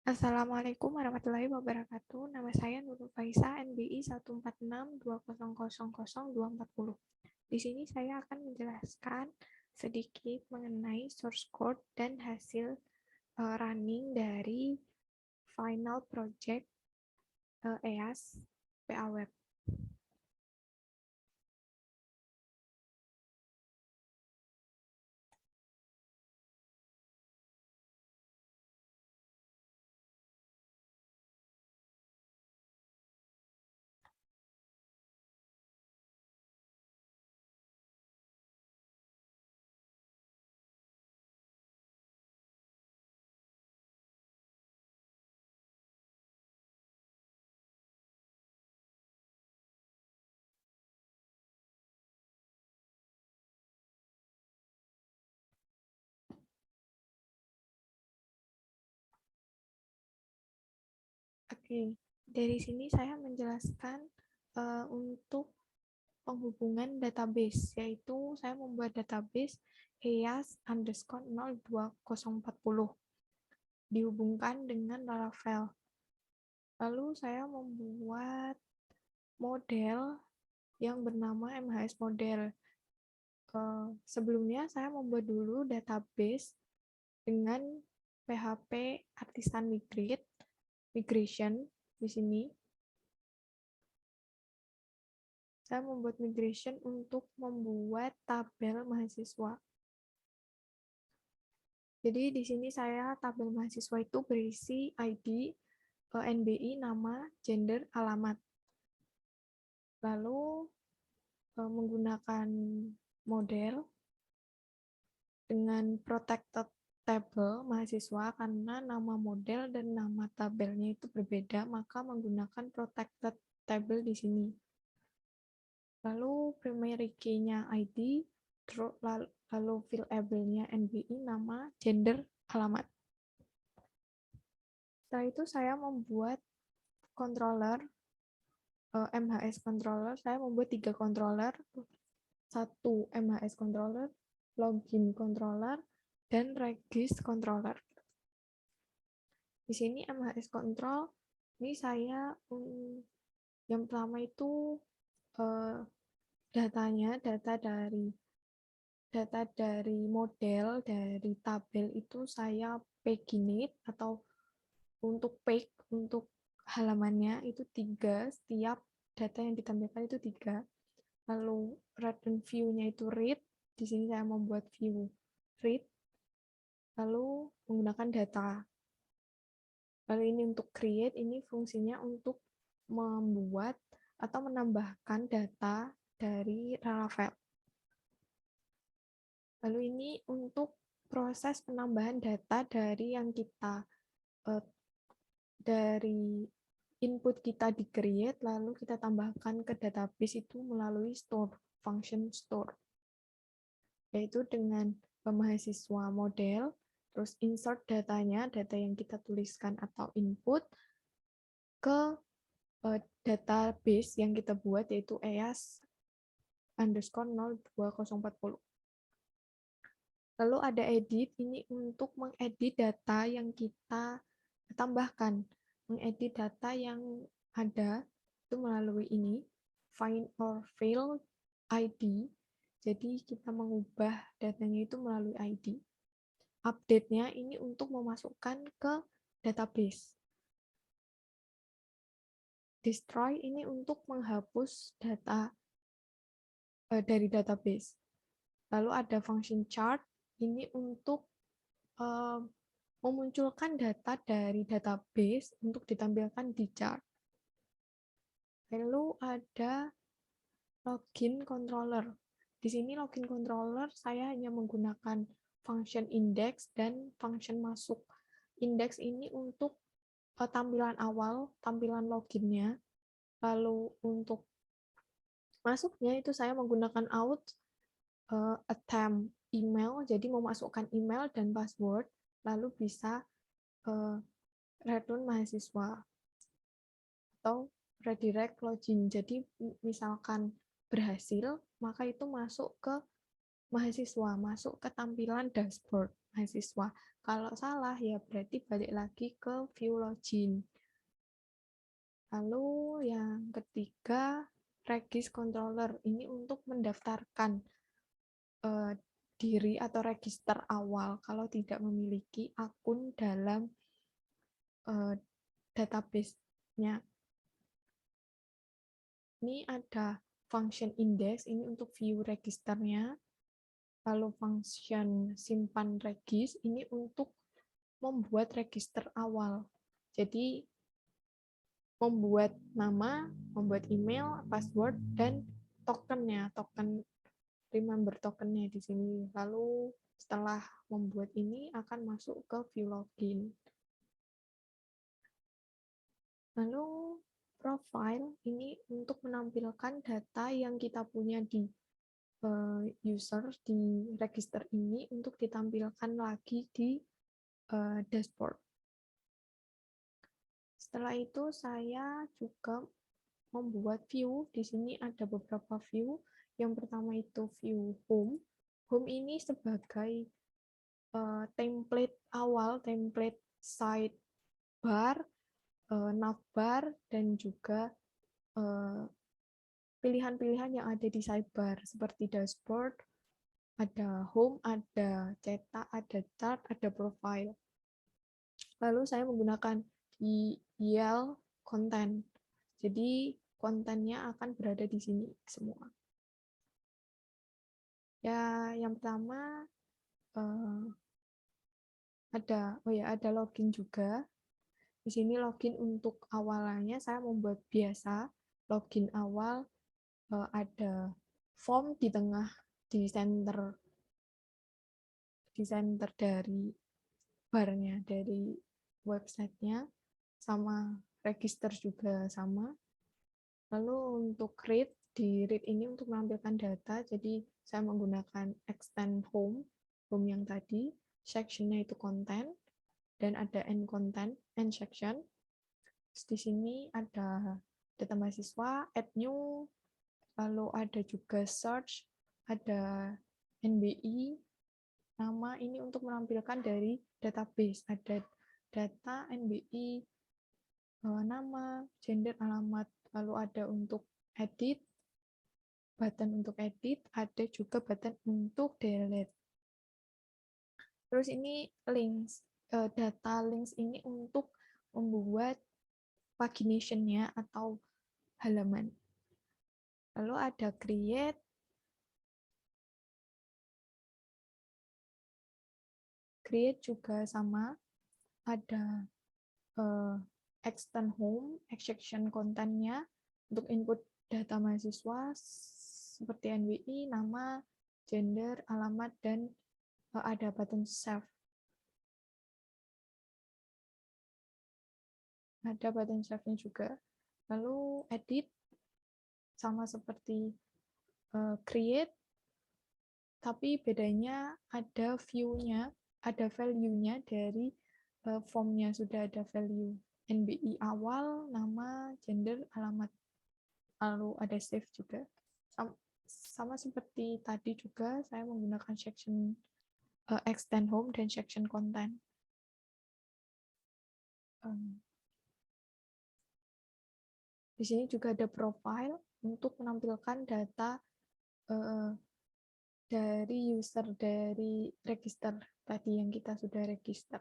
Assalamualaikum warahmatullahi wabarakatuh. Nama saya Nurul Faisa, NBI 14620000240. Di sini saya akan menjelaskan sedikit mengenai source code dan hasil running dari final project EAS PA Web. Oke, dari sini saya menjelaskan untuk penghubungan database, yaitu saya membuat database EAS_02040 dihubungkan dengan Laravel. Lalu saya membuat model yang bernama MHS model. Sebelumnya saya membuat dulu database dengan PHP Artisan Migration di sini. Saya membuat migration untuk membuat tabel mahasiswa. Jadi di sini saya tabel mahasiswa itu berisi ID, NBI, nama, gender, alamat. Lalu menggunakan model dengan protected table mahasiswa karena nama model dan nama tabelnya itu berbeda, maka menggunakan protected table di sini. Lalu primary key-nya ID, lalu fill-able-nya NBI, nama, gender, alamat. Setelah itu saya membuat controller, MHS controller. Saya membuat 3 controller, 1 MHS controller, login controller, dan regis controller. Di sini MHS control, ini saya yang pertama itu data dari model dari tabel itu saya paginate atau untuk halamannya itu 3, setiap data yang ditampilkan itu 3. Lalu return view-nya itu read, di sini saya membuat view read, lalu menggunakan data. Lalu ini untuk create, ini fungsinya untuk membuat atau menambahkan data dari Laravel. Lalu ini untuk proses penambahan data dari yang kita dari input kita di create, lalu kita tambahkan ke database itu melalui function store, yaitu dengan mahasiswa model, terus insert datanya, data yang kita tuliskan atau input, ke database yang kita buat, yaitu EAS_02040. Lalu ada edit, ini untuk mengedit data yang kita tambahkan, mengedit data yang ada itu melalui ini, find or fill ID. Jadi kita mengubah datanya itu melalui ID. Update-nya ini untuk memasukkan ke database. Destroy ini untuk menghapus data dari database. Lalu ada function chart, ini untuk memunculkan data dari database untuk ditampilkan di chart. Lalu ada login controller. Di sini login controller saya hanya menggunakan function index dan function masuk. Index ini untuk tampilan awal, tampilan loginnya. Lalu untuk masuknya itu saya menggunakan out attempt email, jadi memasukkan email dan password, lalu bisa return mahasiswa atau redirect login. Jadi misalkan berhasil, maka itu masuk ke mahasiswa masuk ke tampilan dashboard mahasiswa. Kalau salah ya berarti balik lagi ke view login. Lalu yang ketiga, regis controller. Ini untuk mendaftarkan diri atau register awal kalau tidak memiliki akun dalam database-nya. Ini ada function index, ini untuk view registernya. Lalu function simpan regis, ini untuk membuat register awal. Jadi, membuat nama, membuat email, password, dan tokennya, token remember tokennya di sini. Lalu setelah membuat ini akan masuk ke view login. Lalu profile ini untuk menampilkan data yang kita punya di user di register ini untuk ditampilkan lagi di dashboard. Setelah itu saya juga membuat view. Di sini ada beberapa view. Yang pertama itu view home. Home ini sebagai template awal, template sidebar, navbar, dan juga pilihan-pilihan yang ada di sidebar seperti dashboard, ada home, ada cetak, ada chart, ada profile. Lalu saya menggunakan YL content. Jadi kontennya akan berada di sini semua. Ya, yang pertama ada login juga. Di sini login untuk awalannya saya membuat biasa login awal, ada form di tengah di center dari barnya dari websitenya, sama register juga sama. Lalu untuk read, di read ini untuk menampilkan data, jadi saya menggunakan extend home yang tadi, sectionnya itu content, dan ada end content, end section. Terus di sini ada data mahasiswa, add new, lalu ada juga search, ada NBI, nama ini untuk menampilkan dari database, ada data, NBI, nama, gender, alamat, lalu ada untuk edit, button untuk edit, ada juga button untuk delete. Terus ini links, data links ini untuk membuat pagination-nya atau halaman. Lalu ada create, juga sama, ada extend home, section kontennya untuk input data mahasiswa seperti NWI, nama, gender, alamat, dan ada button save. Ada button save-nya juga. Lalu edit, sama seperti create, tapi bedanya ada view-nya, ada value-nya dari formnya, sudah ada value NBI awal, nama, gender, alamat, lalu ada save juga. Sama seperti tadi juga saya menggunakan section extend home dan section content. Di sini juga ada profile untuk menampilkan data dari user, dari register tadi yang kita sudah register.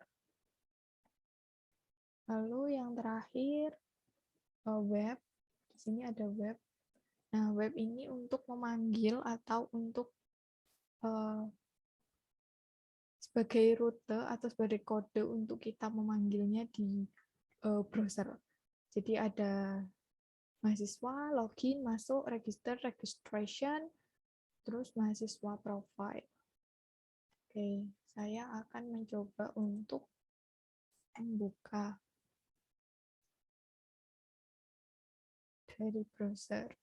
Lalu yang terakhir web. Di sini ada web. Nah, web ini untuk memanggil atau untuk sebagai rute atau sebagai kode untuk kita memanggilnya di browser. Jadi ada mahasiswa, login, masuk, register, registration, terus mahasiswa profile. Oke, saya akan mencoba untuk membuka dari browser.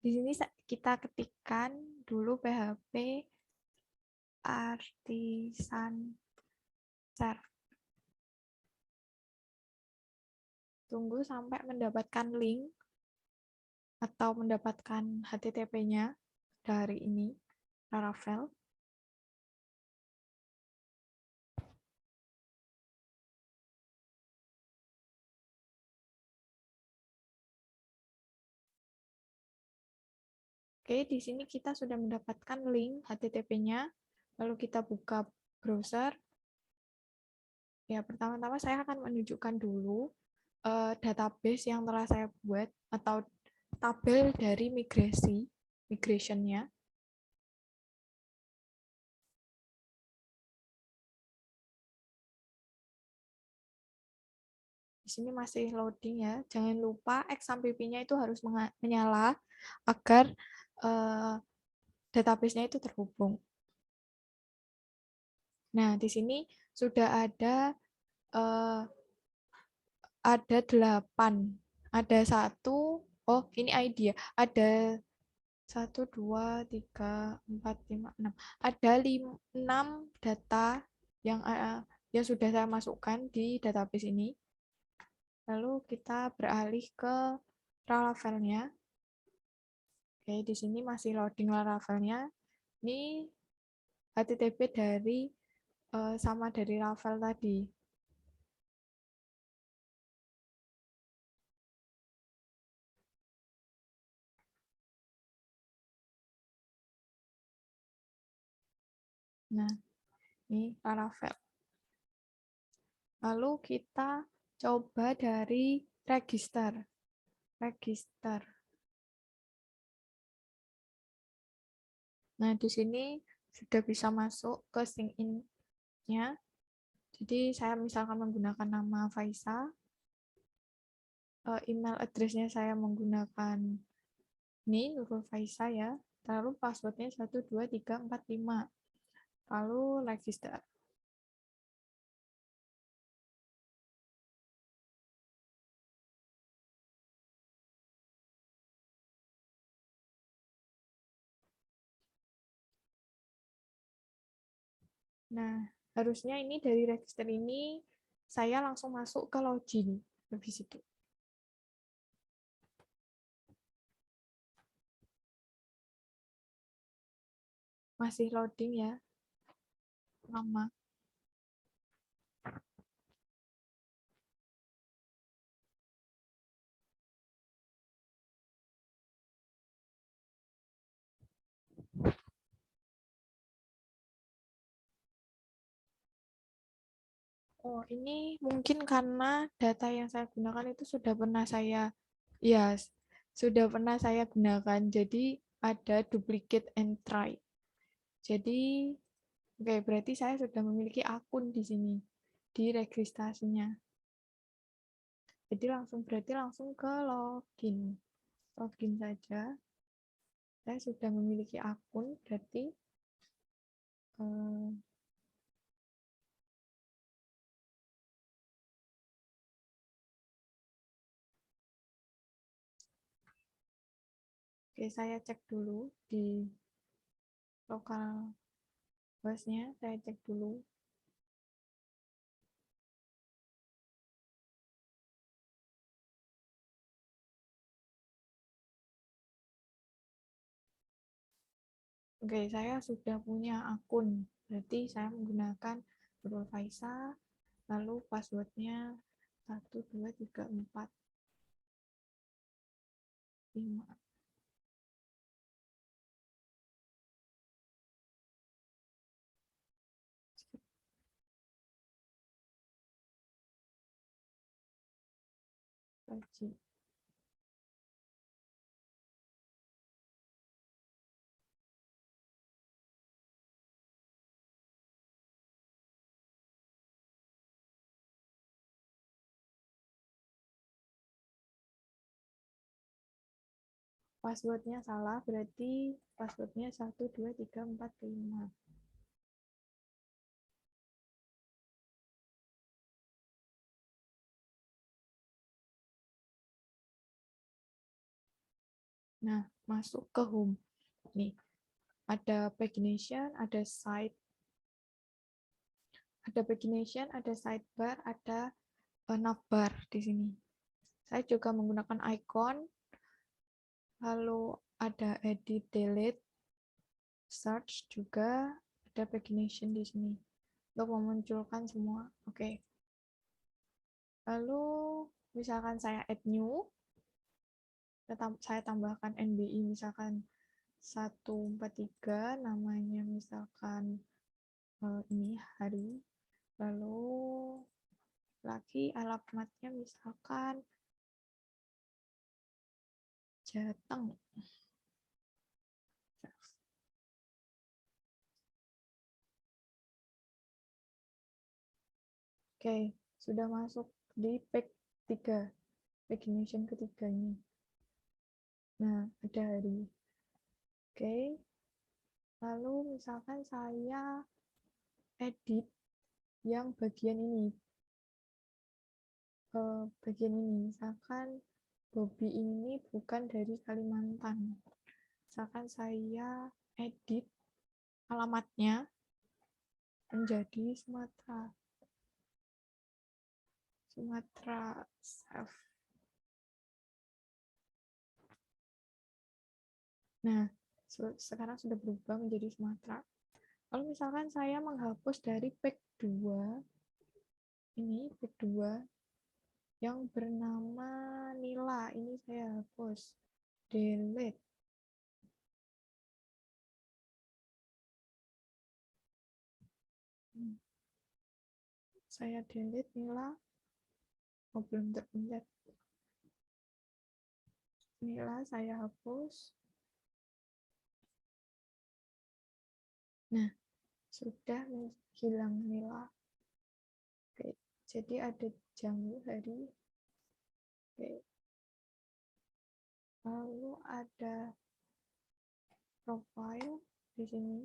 Di sini kita ketikkan dulu PHP artisan serve. Tunggu sampai mendapatkan link atau mendapatkan HTTP-nya dari ini, Laravel. Oke, di sini kita sudah mendapatkan link HTTP-nya. Lalu kita buka browser. Ya, pertama-tama saya akan menunjukkan dulu database yang telah saya buat atau tabel dari migration-nya. Di sini masih loading ya. Jangan lupa X sampai P-nya itu harus menyala agar database-nya itu terhubung. Nah, di sini sudah ada 8. Ada satu, oh ini ID ya. Ada 1, 2, 3, 4, 5, 6. Ada 6 data yang sudah saya masukkan di database ini. Lalu kita beralih ke Laravel-nya. Oke, di sini masih loading Laravel-nya. Ini HTTP dari sama dari Laravel tadi. Nah, ini Laravel. Lalu kita coba dari register. Nah, di sini sudah bisa masuk ke sync in-nya. Jadi saya misalkan menggunakan nama Faisa, email address-nya saya menggunakan ini Nurul Faisa ya. Lalu password-nya 1, 2, 3, 4, 5. Lalu register. Nah, harusnya ini dari register ini saya langsung masuk ke login habis itu. Masih loading ya, lama. Oh, ini mungkin karena data yang saya gunakan itu sudah pernah saya, ya, sudah pernah saya gunakan. Jadi ada duplicate entry. Jadi, oke, berarti saya sudah memiliki akun di sini, di registrasinya. Jadi berarti langsung ke login. Login saja. Saya sudah memiliki akun, berarti eh, oke, saya cek dulu di lokal hostnya, saya cek dulu. Oke, saya sudah punya akun. Berarti saya menggunakan Nurul Faisa, lalu passwordnya 1, 2, 3, 4, 5. Lagi. Passwordnya salah, berarti passwordnya 1, 2, 3, 4, 5. Nah, masuk ke home. Nih, ada pagination, ada side, ada pagination, ada sidebar, ada navbar di sini. Saya juga menggunakan icon, lalu ada edit, delete, search juga, ada pagination di sini untuk memunculkan semua. Oke. Lalu misalkan saya add new, saya tambahkan NBI misalkan 143, namanya misalkan ini hari, lalu lagi alamatnya misalkan Jateng. Oke, sudah masuk di page 3, pagination ketiganya. Nah, ada hari. Oke, lalu misalkan saya edit yang bagian ini. Bagian ini, misalkan Bobby ini bukan dari Kalimantan. Misalkan saya edit alamatnya menjadi Sumatera. Sumatera save. Nah, sekarang sudah berubah menjadi Sumatera. Kalau misalkan saya menghapus dari page 2, ini page 2 yang bernama Nila, ini saya hapus. Delete. Saya delete Nila. Oh, belum terpencet. Nila saya hapus. Nah, sudah hilang Nila. Oke, jadi ada jam hari. Oke. Lalu ada profile di sini.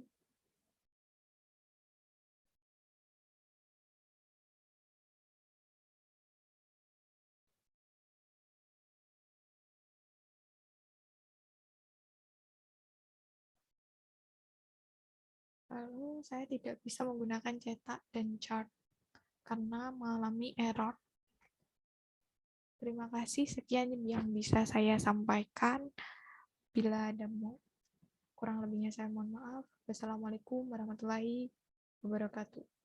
Lalu saya tidak bisa menggunakan cetak dan chart karena mengalami error. Terima kasih, sekian yang bisa saya sampaikan. Bila ada kurang lebihnya saya mohon maaf. Wassalamualaikum warahmatullahi wabarakatuh.